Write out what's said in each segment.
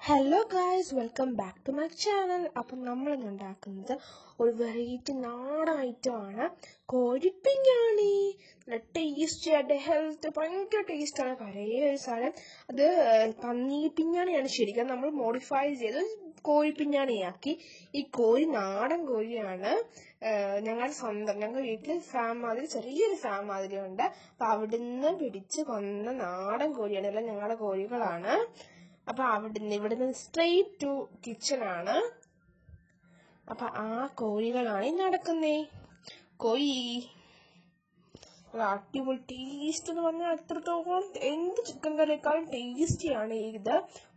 Hello guys, welcome back to my channel. അപ്പം നമ്മളിന്ന് ഉണ്ടാക്കുന്നത് ഒരു വെറൈറ്റി നാടൻ ഐറ്റമാണ് കോഴിപ്പിഞ്ഞാണി. നല്ല ടേസ്റ്റി ആയിട്ട് ഹെൽത്ത് ഭയങ്കര ടേസ്റ്റാണ്. പഴയ ഒരു സാധനം. അത് പന്നീർ പിഞ്ഞാണിയാണ് ശരിക്കും. നമ്മൾ മോഡിഫൈ ചെയ്ത് കോഴിപ്പിഞ്ഞാണിയാക്കി. ഈ കോഴി നാടൻ കോഴിയാണ്. ഞങ്ങളുടെ വീട്ടിൽ ഫാം മാതിരി ചെറിയൊരു ഫാം മാതിരി ഉണ്ട്. അപ്പൊ അവിടുന്ന് പിടിച്ച് കൊന്ന നാടൻ കോഴിയാണ്. എല്ലാം ഞങ്ങളുടെ കോഴികളാണ്. അപ്പൊ ഇവിടുന്ന് സ്ട്രെയിറ്റ് ടു കിച്ചൺ ആണ്. അപ്പൊ ആ കോഴികളാണ് നടക്കുന്നേ. കോഴി അടിപൊളി ടേസ്റ്റ് എന്ന് പറഞ്ഞാൽ അത്രത്തോളം എന്ത് ചിക്കൻ കറിയേക്കാളും ടേസ്റ്റിയാണ് ഇത്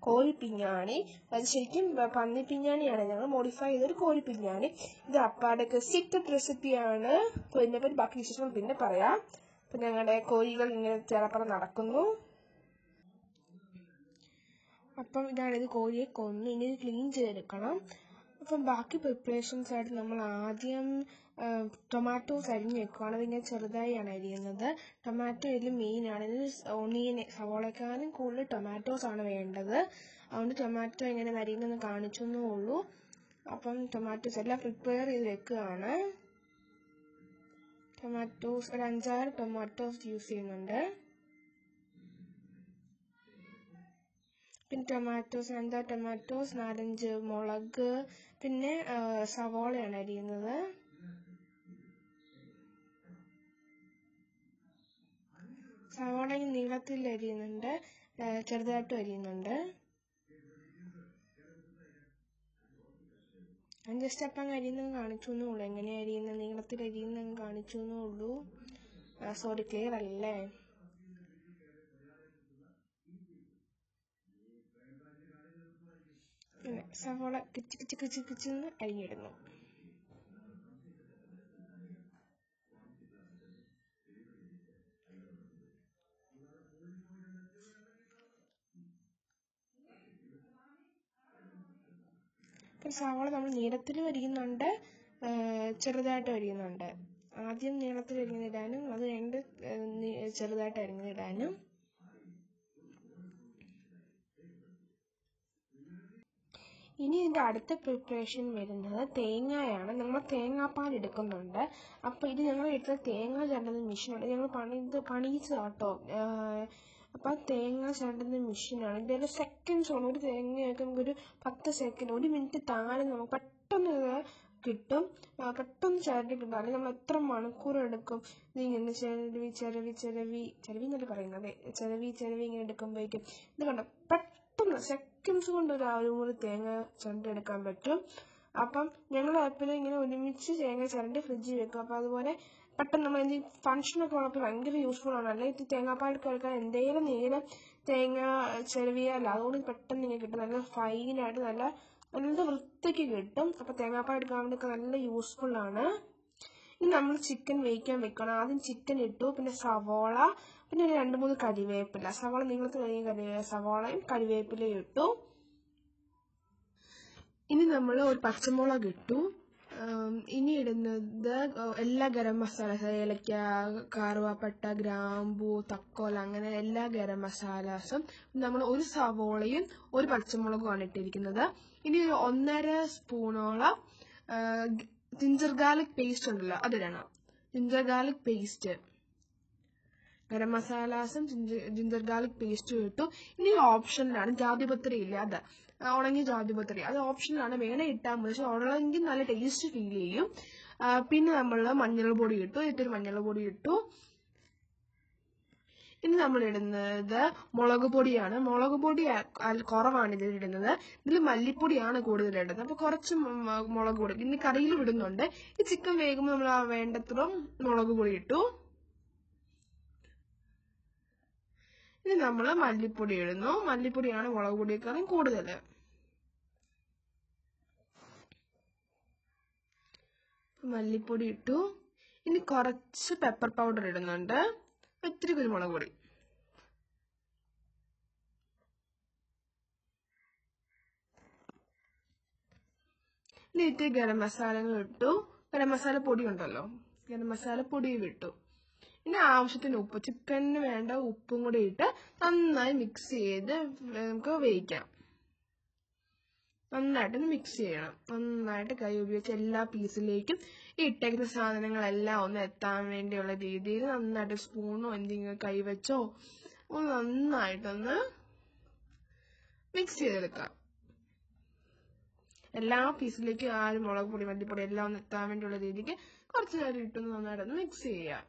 കോഴിപ്പിഞ്ഞാണി. അത് ശരിക്കും പന്നി പിഞ്ഞാണിയാണ്. ഞങ്ങൾ മോഡിഫൈ ചെയ്തൊരു കോഴിപ്പിഞ്ഞാണി. ഇത് അപ്പാടൊക്കെ സീക്രട്ട് റെസിപ്പിയാണ്. അപ്പൊ ഇതിനെപ്പറ്റി ബാക്കി വിശേഷം പിന്നെ പറയാം. അപ്പൊ ഞങ്ങളുടെ കോഴികൾ ഇങ്ങനെ ചിലപ്പോൾ നടക്കുന്നു. അപ്പം ഇതാണിത്, കോഴിയെ കൊന്ന് ഇനി ക്ലീൻ ചെയ്തെടുക്കണം. അപ്പം ബാക്കി പ്രിപ്പറേഷൻസ് ആയിട്ട് നമ്മൾ ആദ്യം ടൊമാറ്റോസ് അരിഞ്ഞ് വെക്കുകയാണ്. അതിങ്ങനെ ചെറുതായാണ് അരിയുന്നത്. ടൊമാറ്റോ ഇതിൽ മെയിനാണ്. ഇത് ഓണിയനെ സവോളക്കാനും കൂടുതൽ ടൊമാറ്റോസ് ആണ് വേണ്ടത്. അതുകൊണ്ട് ടൊമാറ്റോ എങ്ങനെ അരിയുന്നതെന്ന് കാണിച്ചെന്നേ ഉള്ളൂ. അപ്പം ടൊമാറ്റോസ് എല്ലാം പ്രിപ്പയർ ചെയ്ത് വെക്കുകയാണ്. ടൊമാറ്റോസ് ഒരു 5-6 ടൊമാറ്റോസ് യൂസ് ചെയ്യുന്നുണ്ട്. പിന്നെ ടൊമാറ്റോസ് 4-5 മുളക്, പിന്നെ സവോളയാണ് അരിയുന്നത്. സവോള നീളത്തിൽ അരിയുന്നുണ്ട്, ചെറുതായിട്ടും അരിയുന്നുണ്ട്. ഞാൻ ജസ്റ്റ് അപ്പം അരിയുന്നത് കാണിച്ചു എന്നേ ഉള്ളൂ. എങ്ങനെയാ അരിയുന്നത്, നീളത്തിൽ അരിയുന്നത് കാണിച്ചു എന്നേ ഉള്ളൂ. സോറി, ക്ലിയർ അല്ലേ? പിന്നെ സവോള കിച്ച് അരിഞ്ഞിടുന്നു. സവാള നമ്മൾ നീളത്തിലും അരിയുന്നുണ്ട്, ചെറുതായിട്ടും അരിയുന്നുണ്ട്. ആദ്യം നീളത്തിൽ അരിഞ്ഞിടാനും അത് രണ്ട് ചെറുതായിട്ട് അരിഞ്ഞിടാനും. ഇനി ഇതിൻ്റെ അടുത്ത പ്രിപ്പറേഷൻ വരുന്നത് തേങ്ങയാണ്. നമ്മൾ തേങ്ങാപ്പാൽ എടുക്കുന്നുണ്ട്. അപ്പോൾ ഇത് ഞങ്ങൾ എടുത്ത തേങ്ങ ചേർക്കുന്ന മെഷീനാണ്. ഞങ്ങൾ പണിയിച്ച് കേട്ടോ. അപ്പം തേങ്ങ ചേർക്കുന്ന മെഷീനാണ്. ഇതിൻ്റെ സെക്കൻഡ്സ് ആണ്. ഒരു തേങ്ങയൊക്കെ നമുക്കൊരു 10 സെക്കൻഡ്, 1 മിനിറ്റ് താഴെ നമുക്ക് പെട്ടെന്ന് കിട്ടും. പെട്ടെന്ന് ചിരണ്ടി കിട്ടും. അല്ലെങ്കിൽ നമ്മൾ എത്ര മണിക്കൂർ എടുക്കും ഇതിങ്ങനെ ചെരവി എന്നല്ലേ പറയുന്നത്. ചെരവി ഇങ്ങനെ എടുക്കുമ്പോഴേക്കും ഇത് കണ്ടോ, പെട്ടെന്ന് സെക്കൻഡ്സ് കൊണ്ട് ഒരു മുറി തേങ്ങ ചിരണ്ടി എടുക്കാൻ പറ്റും. അപ്പം ഞങ്ങൾ എപ്പോഴും ഇങ്ങനെ ഒരുമിച്ച് തേങ്ങ ചിരണ്ടി ഫ്രിഡ്ജിൽ വെക്കും. അപ്പം അതുപോലെ പെട്ടെന്ന് നമ്മൾ എന്തെങ്കിലും ഫംഗ്ഷനൊക്കെ ഉള്ളപ്പോൾ ഭയങ്കര യൂസ്ഫുൾ ആണ്. അല്ലെങ്കിൽ തേങ്ങാപ്പാൽ കേൾക്കാൻ എന്തെങ്കിലും നേരം തേങ്ങ ചിരവിയല്ല, അതുകൊണ്ട് പെട്ടെന്ന് ഇങ്ങനെ കിട്ടും. നല്ല ഫൈനായിട്ട് നല്ല വൃത്തിക്ക് കിട്ടും. അപ്പം തേങ്ങാപ്പാൽ എടുക്കാൻ വേണ്ടിയൊക്കെ നല്ല യൂസ്ഫുൾ ആണ്. ഇനി നമ്മൾ ചിക്കൻ വേവിക്കാൻ വെക്കണം. ആദ്യം ചിക്കൻ ഇട്ടു, പിന്നെ സവോള, പിന്നെ ഒരു 2-3 കരിവേപ്പില. സവോള നീളത്തിൽ അരിഞ്ഞ സവോളയും കരിവേപ്പിലയും ഇട്ടു. ഇനി നമ്മൾ ഒരു പച്ചമുളക് ഇട്ടു. ഇനി ഇടുന്നത് എല്ലാ ഗരം മസാല, ഏലക്ക, കറുവാപ്പട്ട, ഗ്രാമ്പൂ, തക്കോല, അങ്ങനെ എല്ലാ ഗരം മസാലാസും. നമ്മൾ ഒരു സവോളയും ഒരു പച്ചമുളകുമാണ് ഇട്ടിരിക്കുന്നത്. ഇനി ഒരു 1.5 സ്പൂണോളം ജിഞ്ചർ ഗാർലിക് പേസ്റ്റ് ഉണ്ടല്ലോ, അതിടണം. ജിഞ്ചർ ഗാർലിക് പേസ്റ്റ്, ഗരം മസാലാസും ജിഞ്ചർ ഗാർലിക് പേസ്റ്റും ഇട്ടു. ഇനി ഓപ്ഷനിലാണ് ജാതിപത്രി ഇല്ല, അത് ഉണങ്ങിയ ജാതിപത്രി, അത് ഓപ്ഷനിലാണ്. വേണേ ഇട്ടാൽ മതി, പക്ഷെ ഉള്ളെങ്കിൽ നല്ല ടേസ്റ്റ് ഫീൽ ചെയ്യും. പിന്നെ നമ്മൾ മഞ്ഞൾ പൊടി ഇട്ടു. ഇട്ടൊരു മഞ്ഞൾ പൊടി ഇട്ടു. ഇനി നമ്മൾ ഇടുന്നത് മുളക് പൊടിയാണ്. മുളക് പൊടി കുറവാണ് ഇതിൽ ഇടുന്നത്. ഇതിൽ മല്ലിപ്പൊടിയാണ് കൂടുതൽ ഇടുന്നത്. അപ്പൊ കുറച്ച് മുളക് പൊടി ഇനി കറിയിൽ ഇടുന്നുണ്ട്. ഈ ചിക്കൻ വേകുമ്പോൾ നമ്മൾ വേണ്ടത്ര മുളക് പൊടി ഇട്ടു. ഇനി നമ്മൾ മല്ലിപ്പൊടി ഇടുന്നു. മല്ലിപ്പൊടിയാണ് മുളക് പൊടിയേക്കാളും കൂടുതൽ. മല്ലിപ്പൊടി ഇട്ടു. ഇനി കുറച്ച് പെപ്പർ പൗഡർ ഇടുന്നുണ്ട്, ഇത്തിരി കുരുമുളക് പൊടി. ഇനി ഇത്തിരി ഗരം മസാലകൾ ഇട്ടു. ഗരം മസാല പൊടി ഉണ്ടല്ലോ, ഗരം മസാല പൊടിയും ഇട്ടു. ഇനി ആവശ്യത്തിന് ഉപ്പ്, ചിക്കനിന് വേണ്ട ഉപ്പും കൂടി ഇട്ട് നന്നായി മിക്സ് ചെയ്ത് നമുക്ക് വേവിക്കാം. നന്നായിട്ടൊന്ന് മിക്സ് ചെയ്യണം. നന്നായിട്ട് കൈ ഉപയോഗിച്ച് എല്ലാ പീസിലേക്കും ഈ ഇട്ടേക്കുന്ന സാധനങ്ങളെല്ലാം ഒന്ന് എത്താൻ വേണ്ടിയുള്ള രീതിയിൽ നന്നായിട്ട് സ്പൂണോ എന്തെങ്കിലും കൈ വെച്ചോ ഒന്ന് നന്നായിട്ടൊന്ന് മിക്സ് ചെയ്തെടുക്കാം. എല്ലാ പീസിലേക്കും ആ മുളക് പൊടി മല്ലിപ്പൊടി എല്ലാം ഒന്ന് എത്താൻ വേണ്ടിയുള്ള രീതിക്ക് കുറച്ച് നേരം ഇട്ടൊന്ന് നന്നായിട്ടൊന്ന് മിക്സ് ചെയ്യാം.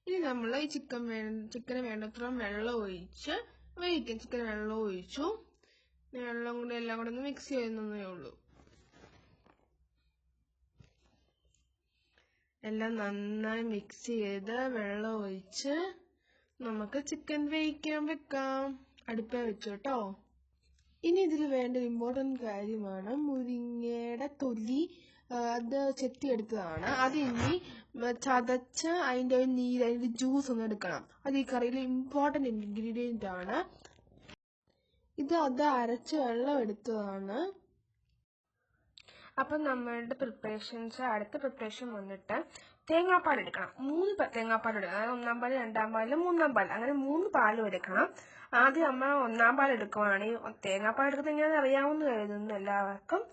ഇനി നമ്മൾ ഈ ചിക്കന് വേണ്ടത്ര വെള്ളം ഒഴിച്ച് വേവിക്കാം. ചിക്കൻ വെള്ളം ഒഴിച്ചു, വെള്ളം കൂടി എല്ലാം കൂടെ ഒന്ന് മിക്സ് ചെയ്യുന്നതേ ഉള്ളൂ. എല്ലാം നന്നായി മിക്സ് ചെയ്ത് വെള്ളം ഒഴിച്ച് നമുക്ക് ചിക്കൻ വേവിക്കാൻ വെക്കാം. അടുപ്പേ വെച്ചു കേട്ടോ. ഇനി ഇതിൽ വേണ്ട ഇമ്പോർട്ടൻറ്റ് കാര്യമാണ് മുരിങ്ങയുടെ തൊലി. അത് ചെത്തിയെടുത്തതാണ്. അത് ഇനി ചതച്ച് അതിൻ്റെ നീര്, അതിൻ്റെ ജ്യൂസ് ഒന്ന് എടുക്കണം. അത് ഈ കറിയിലെ ഇമ്പോർട്ടൻറ്റ് ഇൻഗ്രീഡിയൻ്റ് ആണ്. അത് അരച്ച് വെള്ളം എടുത്തതാണ്. അപ്പം നമ്മളുടെ അടുത്ത പ്രിപ്പറേഷൻ വന്നിട്ട് തേങ്ങാപ്പാൽ എടുക്കണം. 3 തേങ്ങാപ്പാൽ എടുക്കണം. അതായത് 1-ാം പാൽ, 2-ാം പാൽ, 3-ാം പാൽ, അങ്ങനെ 3 പാലും എടുക്കണം. ആദ്യം നമ്മൾ 1-ാം പാൽ എടുക്കുവാണെങ്കിൽ, തേങ്ങാപ്പാൽ എടുക്കുന്നത് എങ്ങനെയാണെന്ന് അറിയാവുന്ന കരുതുന്നു എല്ലാവർക്കും.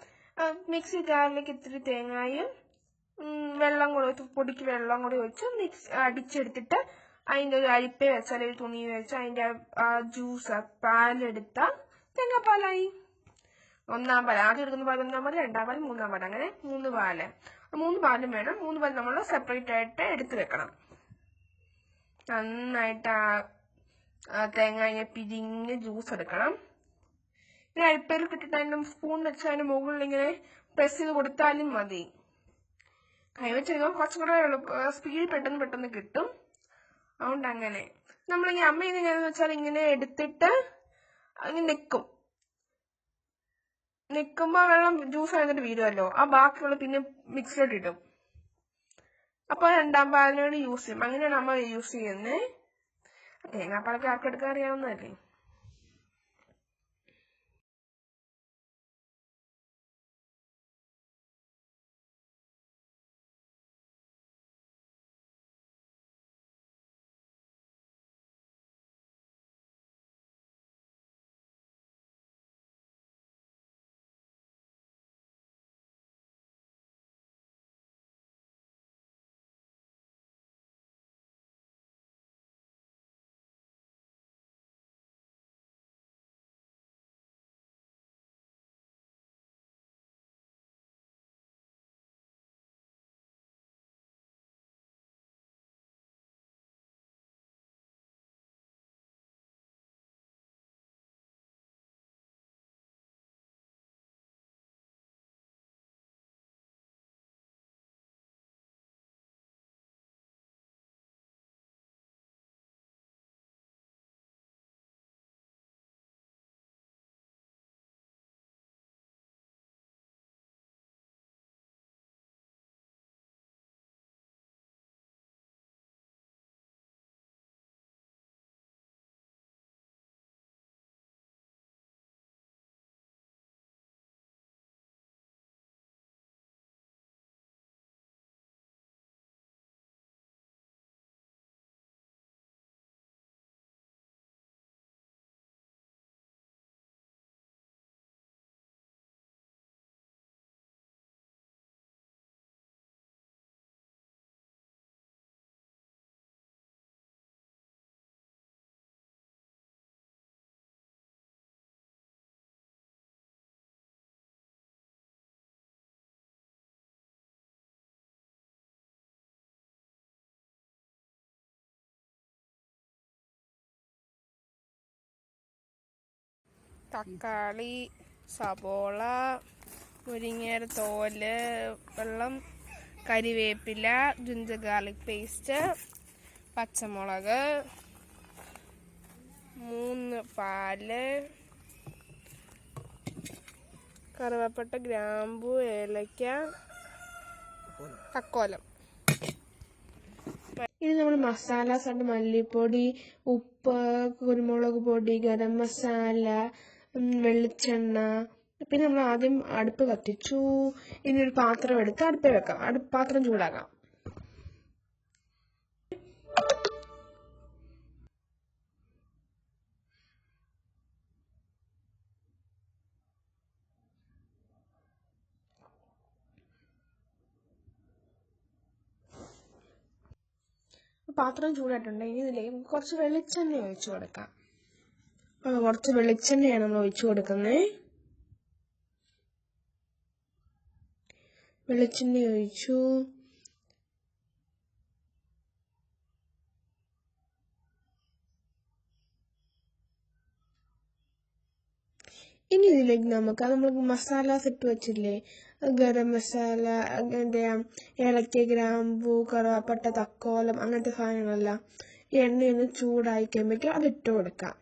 മിക്സി ജാറിലേക്ക് ഇത്തിരി തേങ്ങയും വെള്ളം കൂടി, പൊടിക്ക് വെള്ളം കൂടി വെച്ച് അടിച്ചെടുത്തിട്ട് അതിൻ്റെ ഒരു അരിപ്പ വെച്ച് അല്ലെങ്കിൽ തുണി വെച്ച് അതിൻ്റെ ആ ജ്യൂസ് പാലെടുത്താൽ തേങ്ങാപ്പാലായി. 1-ാം പാൽ ആദ്യം എടുക്കുന്ന പാൽ 1-ാം പാൽ, 2-ാം പാൽ, 3-ാം പാൽ, അങ്ങനെ 3 പാല്. 3 പാലും വേണം. 3 പാൽ നമ്മൾ സെപ്പറേറ്റ് ആയിട്ട് എടുത്ത് വെക്കണം. നന്നായിട്ട് തേങ്ങ ഇങ്ങനെ പിരിഞ്ഞ് ജ്യൂസ് എടുക്കണം. ഇങ്ങനെ അരിപ്പയിൽ കിട്ടിട്ട് അതിൻ്റെ സ്പൂൺ വെച്ച് അതിൻ്റെ മുകളിൽ ഇങ്ങനെ പ്രസ് ചെയ്ത് കൊടുത്താലും മതി. കൈവച്ചെടുക്കുമ്പോൾ കുറച്ചും കൂടെ സ്പീഡ് പെട്ടെന്ന് കിട്ടും. അതുകൊണ്ട് അങ്ങനെ നമ്മളിങ്ങനെ അമ്മ എങ്ങനെയാണെന്ന് വെച്ചാൽ ഇങ്ങനെ എടുത്തിട്ട് അങ്ങനെ നിൽക്കുമ്പോൾ വെള്ളം ജ്യൂസ് ആയിട്ട് വീഴുമല്ലോ, ആ ബാക്കിയുള്ള പിന്നെ മിക്സിലോട്ട് ഇടും. അപ്പോൾ 2-ാം പാലിനോട് യൂസ് ചെയ്യും. അങ്ങനെയാണ് അമ്മ യൂസ് ചെയ്യുന്നത്. തേങ്ങാപ്പാലൊക്കെ ആർക്കെടുക്കാൻ അറിയാവുന്നതല്ലേ. തക്കാളി, സബോള, മുരിങ്ങയുടെ തോല്, വെള്ളം, കരിവേപ്പില, ജിഞ്ചർ ഗാർലിക് പേസ്റ്റ്, പച്ചമുളക്, 3 പാല്, കറുവപ്പട്ട, ഗ്രാമ്പു, ഏലക്ക, തക്കോലം. ഇനി നമ്മൾ മസാലാസ് ഉണ്ട്. മല്ലിപ്പൊടി, ഉപ്പ്, കുരുമുളക് പൊടി, ഗരം മസാല, വെളിച്ചെണ്ണ, പിന്നെ നമ്മൾ ആദ്യം അടുപ്പ് കത്തിച്ചു. ഇനി ഒരു പാത്രം എടുത്ത് അടുപ്പിൽ വെക്കാം. പാത്രം ചൂടാക്കാം. പാത്രം ചൂടായിട്ടുണ്ട്. ഇനി ഇതിലേക്ക് കുറച്ച് വെളിച്ചെണ്ണ ഒഴിച്ചു കൊടുക്കാം. കുറച്ച് വെളിച്ചെണ്ണയാണ് നമ്മൾ ഒഴിച്ചു കൊടുക്കുന്നത്. വെളിച്ചെണ്ണ ഒഴിച്ചു. ഇനി ഇതിലേക്ക് നമ്മൾ മസാലാസ് ഇട്ട് വെച്ചില്ലേ, ഗരം മസാല, ഏലക്ക, ഗ്രാമ്പൂ, കറുവാപ്പട്ട, തക്കോലം, അങ്ങനത്തെ സാധനങ്ങളെല്ലാം എണ്ണയൊന്ന് ചൂടായി കഴിയുമ്പോഴേക്കും അത് ഇട്ട് കൊടുക്കാം.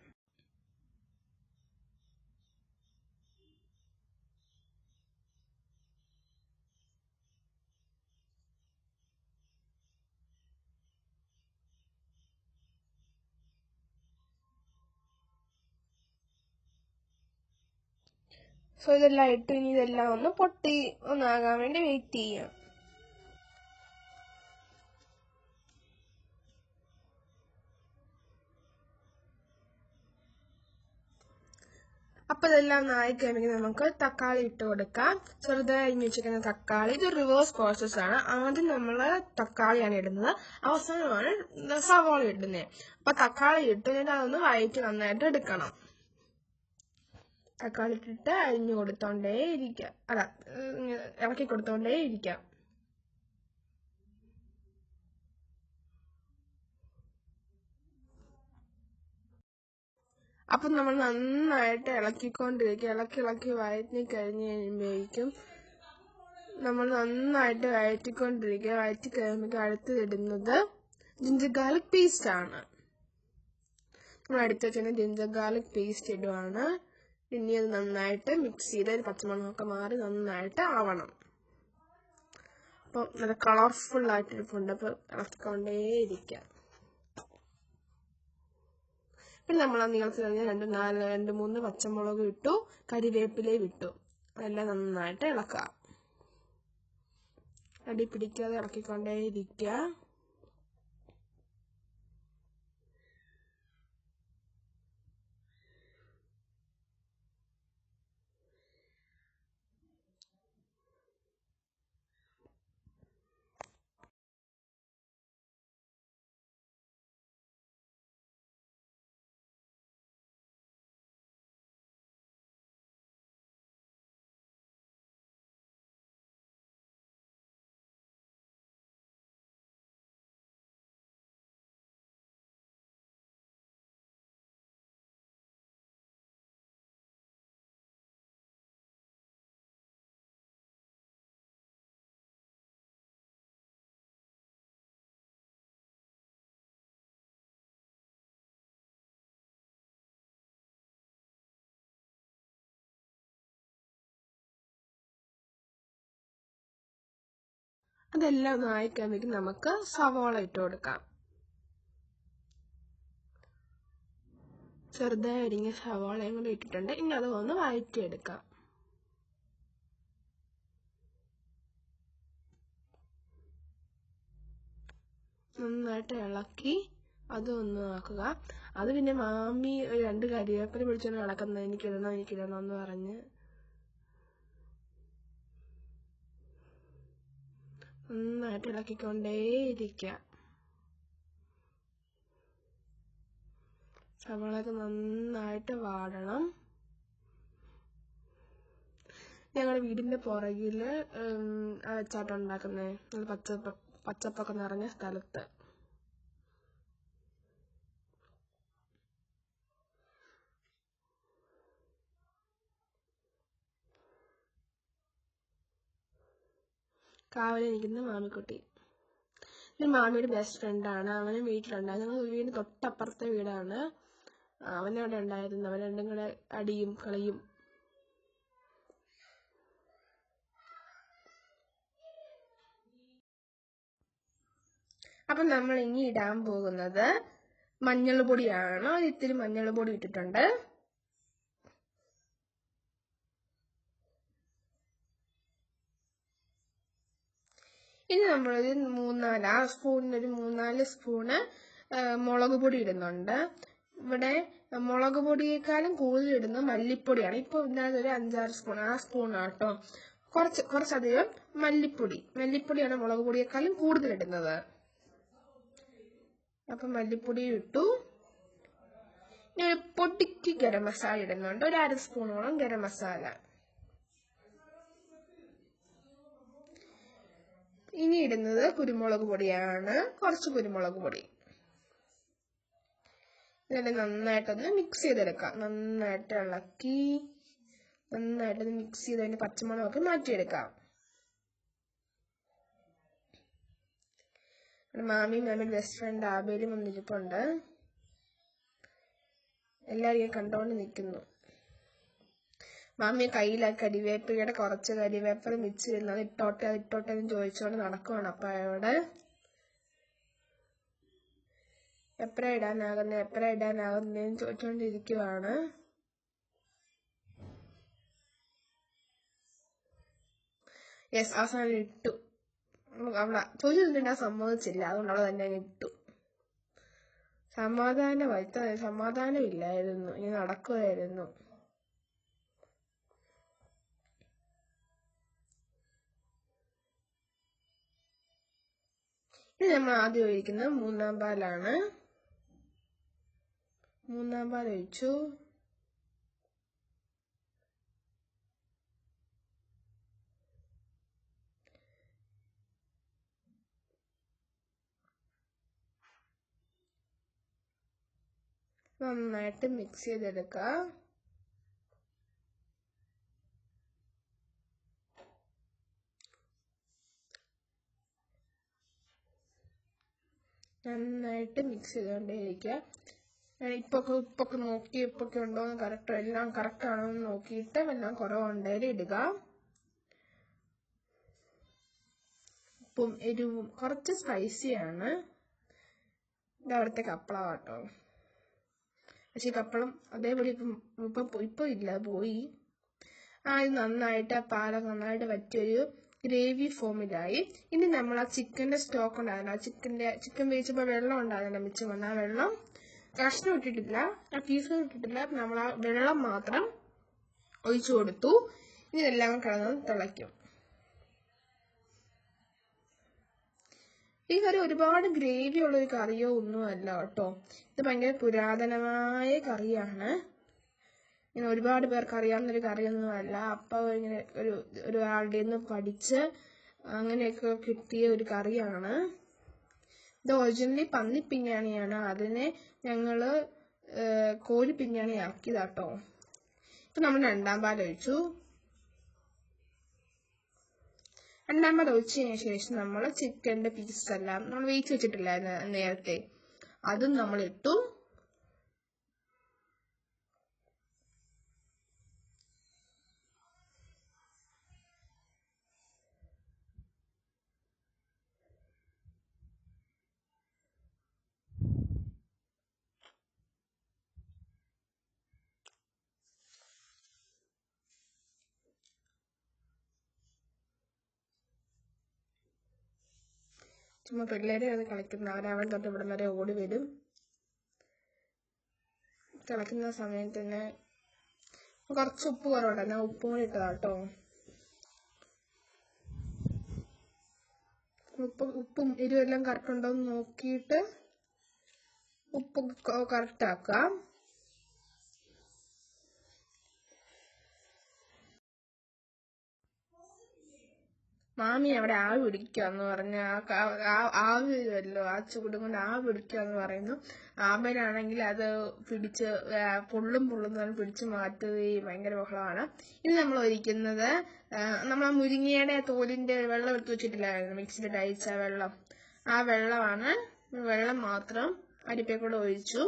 സോ ഇതെല്ലാം ഇട്ട് ഇനി ഇതെല്ലാം ഒന്ന് പൊട്ടി ഒന്നാകാൻ വേണ്ടി വെയിറ്റ് ചെയ്യാം. അപ്പൊ ഇതെല്ലാം ആയി കഴിയുമെങ്കിൽ നമുക്ക് തക്കാളി ഇട്ട് കൊടുക്കാം. ചെറുതായി അരിഞ്ഞു വെച്ചിരിക്കുന്ന തക്കാളി. ഇത് റിവേഴ്സ് പ്രോസസ് ആണ്. ആദ്യം നമ്മൾ തക്കാളിയാണ് ഇടുന്നത്, അവസാനമാണ് സവാള ഇടുന്നത്. അപ്പൊ തക്കാളി ഇട്ട് അതൊന്ന് വഴറ്റി നന്നായിട്ട് എടുക്കണം. തക്കാളി ഇട്ടിട്ട് അരിഞ്ഞു കൊടുത്തോണ്ടേ ഇരിക്കാം, ഇളക്കി കൊടുത്തോണ്ടേ ഇരിക്കാം. അപ്പൊ നമ്മൾ നന്നായിട്ട് ഇളക്കിക്കൊണ്ടിരിക്കുക. ഇളക്കി വഴറ്റി കഴിഞ്ഞ് കഴിയുമ്പോഴേക്കും നമ്മൾ നന്നായിട്ട് വഴറ്റി കഴിയുമ്പോൾ അടുത്തതിടുന്നത് ജിഞ്ചർ ഗാർലിക് പേസ്റ്റ് ആണ്. നമ്മൾ അടുത്ത് വെച്ചാൽ ജിഞ്ചർ ഗാർലിക് പേസ്റ്റ് ഇടുവാണ്. ഇനി അത് നന്നായിട്ട് മിക്സ് ചെയ്ത് പച്ചമണമൊക്കെ മാറി നന്നായിട്ട് ആവണം. അപ്പൊ നല്ല കളർഫുൾ ആയിട്ടിരിപ്പുണ്ട്. അപ്പൊ ഇളക്കിക്കൊണ്ടേയിരിക്കാം. പിന്നെ നമ്മൾ നീളത്തിൽ രണ്ട് മൂന്ന് പച്ചമുളക് ഇട്ടു, കരിവേപ്പിലയും ഇട്ടു. അതെല്ലാം നന്നായിട്ട് ഇളക്കാം. അടി പിടിക്കാതെ ഇളക്കിക്കൊണ്ടേയിരിക്കുക. അതെല്ലാം ഒന്ന് ആയിക്കഴിയുമ്പോഴേക്കും നമുക്ക് സവാള ഇട്ട് കൊടുക്കാം. ചെറുതായി അരിഞ്ഞ സവാളയും കൂടി ഇട്ടിട്ടുണ്ട്. ഇനി അത് ഒന്ന് വഴറ്റിയെടുക്കാം. നന്നായിട്ട് ഇളക്കി അതൊന്ന് ആക്കുക. അത് പിന്നെ മാമി 2 കരിവേപ്പില പിടിച്ചോണ്ട് നടക്കുന്നത്, എനിക്കിടണം എന്ന് പറഞ്ഞ് നന്നായിട്ട് ഇളക്കിക്കൊണ്ടേയിരിക്കുക. സവാളയൊക്കെ നന്നായിട്ട് വാടണം. ഞങ്ങളുടെ വീടിന്റെ പുറകില് വെച്ചാട്ടം ഉണ്ടാക്കുന്നേ, പച്ചപ്പൊക്കെ നിറഞ്ഞ സ്ഥലത്ത്. കാവലിൽ നിൽക്കുന്ന മാമിക്കുട്ടി. ഇത് മാമിയുടെ ബെസ്റ്റ് ഫ്രണ്ടാണ്. അവനും വീട്ടിലുണ്ടായിരുന്നു. ഞങ്ങൾ വീടിന് തൊട്ടപ്പുറത്തെ വീടാണ്. അവനവിടെ ഉണ്ടായിരുന്നു. അവൻ രണ്ടും കൂടെ അടിയും കളിയും. അപ്പം നമ്മൾ ഇനി ഇടാൻ പോകുന്നത് മഞ്ഞൾ പൊടിയാണ്. ഇത്തിരി മഞ്ഞൾ പൊടി ഇട്ടിട്ടുണ്ട്. ഇനി നമ്മളൊരു 3-4 ആ സ്പൂണിനൊരു 3-4 സ്പൂണ് മുളക് പൊടി ഇടുന്നുണ്ട്. ഇവിടെ മുളക് പൊടിയേക്കാളും കൂടുതൽ ഇടുന്നത് മല്ലിപ്പൊടിയാണ്. ഇപ്പൊ ഇതിനകത്തൊരു 5-6 സ്പൂൺ ആ സ്പൂണാണ് കേട്ടോ. കുറച്ചധികം മല്ലിപ്പൊടിയാണ് മുളക് പൊടിയേക്കാളും കൂടുതൽ ഇടുന്നത്. അപ്പൊ മല്ലിപ്പൊടി ഇട്ടു. പൊടിക്ക് ഗരം മസാല ഇടുന്നുണ്ട്, ഒരു 1/2 സ്പൂണോളം ഗരം മസാല. ഇനി ഇടുന്നത് കുരുമുളക് പൊടിയാണ്, കുറച്ച് കുരുമുളക് പൊടി. എന്നിട്ട് നന്നായിട്ടൊന്ന് മിക്സ് ചെയ്തെടുക്കാം. നന്നായിട്ട് ഇളക്കി നന്നായിട്ടൊന്ന് മിക്സ് ചെയ്ത് അതിന്റെ പച്ചമണമൊക്കെ മാറ്റിയെടുക്കാം. മാമിയുടെ ബെസ്റ്റ് ഫ്രണ്ട് ആബേലും വന്നിരിപ്പുണ്ട്. എല്ലാവരെയും കണ്ടോണ്ട് നിൽക്കുന്നു. മാമിയെ കയ്യിലാ കരിവേപ്പിലയുടെ കുറച്ച് കരിവേപ്പില മിച്ചിരുന്നത് ഇട്ടോട്ടെ എന്ന് ചോദിച്ചോണ്ട് നടക്കുവാണ്. അപ്പൊ അവിടെ എപ്പഴാ ഇടാനാകുന്നതെന്ന് ചോദിച്ചോണ്ടിരിക്കുവാണ്. യെസ്, അവസാനം ഇട്ടു. അവളെ തൊഴിലിടാൻ സമ്മതിച്ചില്ല, അതുകൊണ്ട് അവളെ തന്നെ ഇട്ടു. സമാധാനമില്ലായിരുന്നു, ഇനി നടക്കുമായിരുന്നു. ഇത് നമ്മൾ ആദ്യം ഒഴിക്കുന്നത് 3-ാം പാലാണ്. 3-ാം പാൽ ഒഴിച്ചു. നന്നായിട്ട് മിക്സ് ചെയ്തെടുക്കാം. നന്നായിട്ട് മിക്സ് ചെയ്തുകൊണ്ടേയിരിക്കുക. ഉപ്പൊക്കെ നോക്കി ഉപ്പൊക്കെ ഉണ്ടോന്ന് എല്ലാം കറക്റ്റ് ആണോ എന്ന് നോക്കിയിട്ട് എല്ലാം കുറവുണ്ടെങ്കിൽ ഇടുക. ഉപ്പും എരിവും കുറച്ച് സ്പൈസിയാണ്. ഇത് അവിടുത്തെ കപ്പളം കേട്ടോ. പക്ഷെ കപ്പളം അതേപോലെ ഇപ്പൊ ഇല്ല, പോയി. ഇത് നന്നായിട്ട് ആ പാലൊക്കെ നന്നായിട്ട് വറ്റിയൊരു ഗ്രേവി ഫോമിലായി. ഇനി നമ്മൾ ആ ചിക്കന്റെ സ്റ്റോക്ക് ഉണ്ടായിരുന്നു, ചിക്കൻ വേവിച്ചപ്പോൾ വെള്ളം ഉണ്ടായിരുന്നു മിച്ചം വന്ന ആ വെള്ളം കഷ്ണം ഇട്ടിട്ടില്ല, ആ പീസുകൾ ഇട്ടിട്ടില്ല. നമ്മൾ ആ വെള്ളം മാത്രം ഒഴിച്ചു കൊടുത്തു. ഇനി ഇതെല്ലാം കിടന്ന് തിളയ്ക്കും. ഈ കറി ഒരുപാട് ഗ്രേവി ഉള്ള ഒരു കറിയോ ഒന്നും അല്ല കേട്ടോ. ഇത് ഭയങ്കര പുരാതനമായ കറിയാണ്. ഇങ്ങനെ ഒരുപാട് പേർക്ക് അറിയാവുന്നൊരു കറിയൊന്നും അല്ല. അപ്പൊ ഇങ്ങനെ ഒരാളുടെ നിന്ന് പഠിച്ച് അങ്ങനെയൊക്കെ കിട്ടിയ ഒരു കറിയാണ്. ഇത് ഒറിജിനലി പന്നി പിഞ്ഞാണിയാണ്. അതിനെ ഞങ്ങള് കോഴി പിഞ്ഞാണി ആക്കിയതാട്ടോ. ഇപ്പൊ നമ്മൾ 2-ാം പാൽ ഒഴിച്ചു. 2-ാം പാൽ ഒഴിച്ചതിന് ശേഷം നമ്മൾ ചിക്കന്റെ പീസസ് എല്ലാം നമ്മൾ വേവിച്ച് വെച്ചിട്ടില്ലായിരുന്നു നേരത്തെ, അതും നമ്മൾ ഇട്ടു. ചുമ്മാ പിള്ളേരെ അത് കളിക്കുന്ന, അവരവൻ തൊട്ട് ഇവിടം വരെ ഓടി വരും. തിളക്കുന്ന സമയത്ത് തന്നെ കുറച്ച് ഉപ്പ് കുറവുണ്ട്, ഞാൻ ഉപ്പും കൂടി ഇട്ടതാട്ടോ. ഉപ്പും എരിവെല്ലാം കറക്റ്റ് ഉണ്ടോ എന്ന് നോക്കിയിട്ട് ഉപ്പ് കറക്റ്റ് ആക്കാം. മാമി അവിടെ ആവി പിടിക്കാന്ന് പറഞ്ഞ ആവി വരുമല്ലോ, ആ ചൂടും കൊണ്ട് ആവി പിടിക്കാന്ന് പറയുന്നു. ആമേനാണെങ്കിൽ അത് പിടിച്ച് പൊള്ളും പിടിച്ച് മാറ്റുകയും ഭയങ്കര ബഹളമാണ്. ഇനി നമ്മൾ ഒഴിക്കുന്നത് നമ്മൾ മുരിങ്ങയുടെ തോലിന്റെ വെള്ളം എടുത്ത് വെച്ചിട്ടില്ലായിരുന്നു, മിക്സിയിലിട്ട് അയച്ച വെള്ളം, ആ വെള്ളമാണ്. വെള്ളം മാത്രം അരിപ്പേക്കൂടെ ഒഴിച്ചു.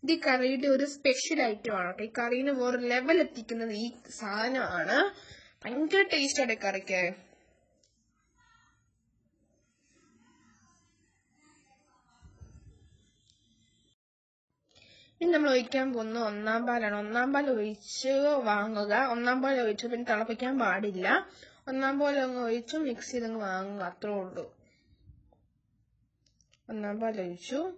ഇത് ഈ കറിയുടെ ഒരു സ്പെഷ്യൽ ഐറ്റമാണ്. ഈ കറീന് വേറെ ലെവൽ എത്തിക്കുന്നത് ഈ സാധനമാണ്. ഭയങ്കര ടേസ്റ്റാണ് കറിക്ക്. ഇനി നമ്മൾ ഒഴിക്കാൻ പോകുന്നത് 1-ാം പാലാണ്. 1-ാം പാൽ ഒഴിച്ച് വാങ്ങുക. 1-ാം പാൽ ഒഴിച്ച് പിന്നെ തിളപ്പിക്കാൻ പാടില്ല. ഒന്നാം പോലെ അങ്ങ് ഒഴിച്ചു മിക്സ് ചെയ്തങ്ങ് വാങ്ങുക, അത്രേ ഉള്ളൂ. ഒന്നാം പോലെ ഒഴിച്ചു.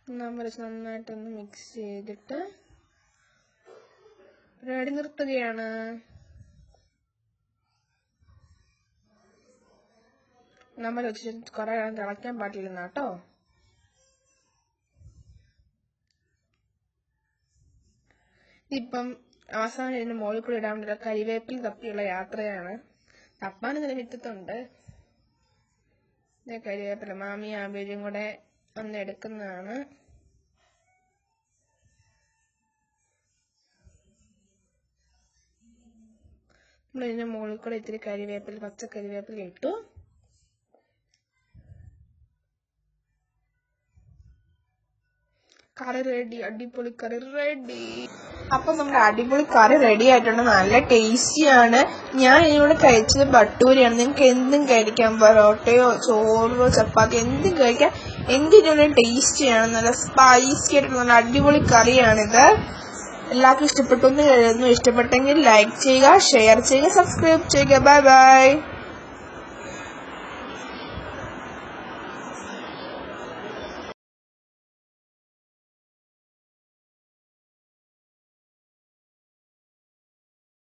ഒന്നാം പോലെ നന്നായിട്ടൊന്ന് മിക്സ് ചെയ്തിട്ട് പരിപാടി നിർത്തുകയാണ്. നമ്മൾ വെച്ചിട്ട് കുറെ നേരം തിളയ്ക്കാൻ പാടില്ല കേട്ടോ. ഇപ്പം അവസാനം ഇതിന് മുകളിൽ കൂടി ഇടാൻ വേണ്ടിയുള്ള കരിവേപ്പിൽ തപ്പിയുള്ള യാത്രയാണ്. തപ്പാൻ ഇതിന് വിത്തിട്ടുണ്ട്. കരിവേപ്പില മാമി ആബേരും കൂടെ ഒന്ന് എടുക്കുന്നതാണ്. നമ്മളിതിന്റെ മുകളിൽ കൂടെ ഇത്തിരി കരിവേപ്പില, പച്ച കരിവേപ്പില ഇട്ടു. കറി റെഡി, അടിപൊളി കറി റെഡി. അപ്പൊ നമ്മുടെ അടിപൊളി കറി റെഡി ആയിട്ടുണ്ട്. നല്ല ടേസ്റ്റിയാണ്. ഞാൻ ഇതിനോട് കഴിച്ചത് ബട്ടൂരിയാണ്. നിങ്ങൾക്ക് എന്തും കഴിക്കാം, പൊറോട്ടയോ ചോറോ ചപ്പാത്തി എന്തും കഴിക്കാം. എന്തിനും ടേസ്റ്റിയാണ്. നല്ല സ്പൈസി ആയിട്ടുള്ള നല്ല അടിപൊളി കറിയാണിത്. എല്ലാവർക്കും ഇഷ്ടപ്പെട്ടു എന്ന് കരുതുന്നു. ഇഷ്ടപ്പെട്ടെങ്കിൽ ലൈക്ക് ചെയ്യുക, ഷെയർ ചെയ്യുക, സബ്സ്ക്രൈബ് ചെയ്യുക. Bye bye.